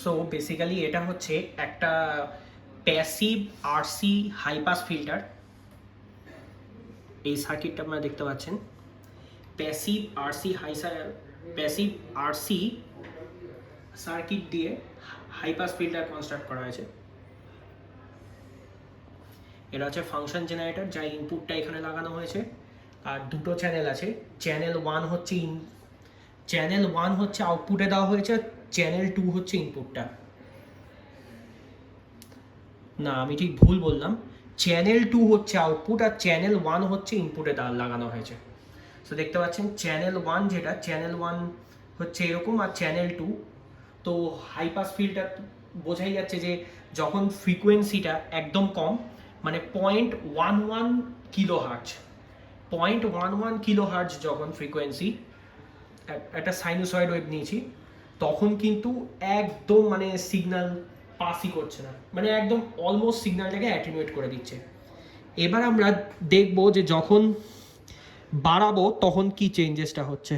So basically এটা হচ্ছে একটা passive RC high pass filter. এই সার্কিটটা আপনারা দেখতে পাচ্ছেন, passive RC passive RC circuit দিয়ে হাই পাস ফিল্টার কনস্ট্রাক্ট করা হয়েছে। এটা হচ্ছে ফাংশন জেনারেটর, যার ইনপুটটা এখানে লাগানো হয়েছে। আর দুটো চ্যানেল আছে, চ্যানেল ওয়ান হচ্ছে আউটপুটে দেওয়া হয়েছে, চ্যানেল টু হচ্ছে ইনপুটটা। না, আমি ঠিক ভুল বললাম, চ্যানেল টু হচ্ছে আউটপুট আর চ্যানেল ওয়ান হচ্ছে ইনপুটে লাগানো হয়েছে। সো দেখতে পাচ্ছেন চ্যানেল ওয়ান, চ্যানেল ওয়ান হচ্ছে এরকম, আর চ্যানেল টু। তো হাই পাস ফিল্টার বোঝাই যাচ্ছে যে যখন ফ্রিকোয়েন্সিটা একদম কম, মানে 0.11 কিলো হার্জ, 0.11 কিলো হার্জ যখন ফ্রিকোয়েন্সি, একটা সাইনোসয়েড ওয়েভ নিয়েছি, তখন কিন্তু একদম মানে সিগন্যাল পাসই করছে না, মানে একদম অলমোস্ট সিগন্যালটাকে অ্যাটেনুয়েট করে দিচ্ছে। এবার আমরা দেখব যে যখন বাড়াবো তখন কি চেঞ্জেসটা হচ্ছে।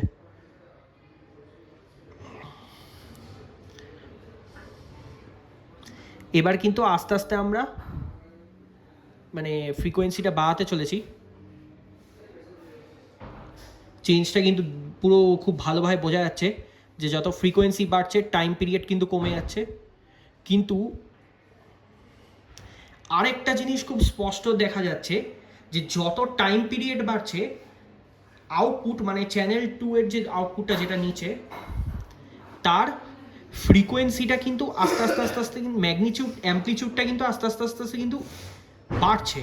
এবার কিন্তু আস্তে আস্তে আমরা মানে ফ্রিকোয়েন্সিটা বাড়াতে চলেছি। চেঞ্জটা কিন্তু পুরো খুব ভালোভাবে বোঝা যাচ্ছে যে যত ফ্রিকোয়েন্সি বাড়ছে টাইম পিরিয়ড কিন্তু কমে যাচ্ছে। কিন্তু আরেকটা জিনিস খুব স্পষ্ট দেখা যাচ্ছে যে যত টাইম পিরিয়ড বাড়ছে, আউটপুট মানে চ্যানেল টু এর যে আউটপুটটা যেটা নিচে, তার ফ্রিকোয়েন্সিটা কিন্তু আস্তে আস্তে আস্তে আস্তে কিন্তু ম্যাগনিটিউড অ্যাম্পলিটিউডটা কিন্তু আস্তে আস্তে আস্তে আস্তে কিন্তু বাড়ছে।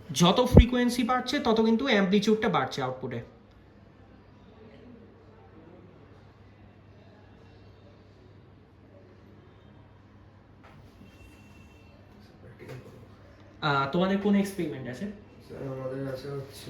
যত ফ্রিকোয়েন্সি বাড়ছে তত কিন্তু অ্যাম্পলিটিউডটা বাড়ছে আউটপুটে। তোমাদের কোন এক্সপেরিমেন্ট আছে? স্যার আমাদের আছে হচ্ছে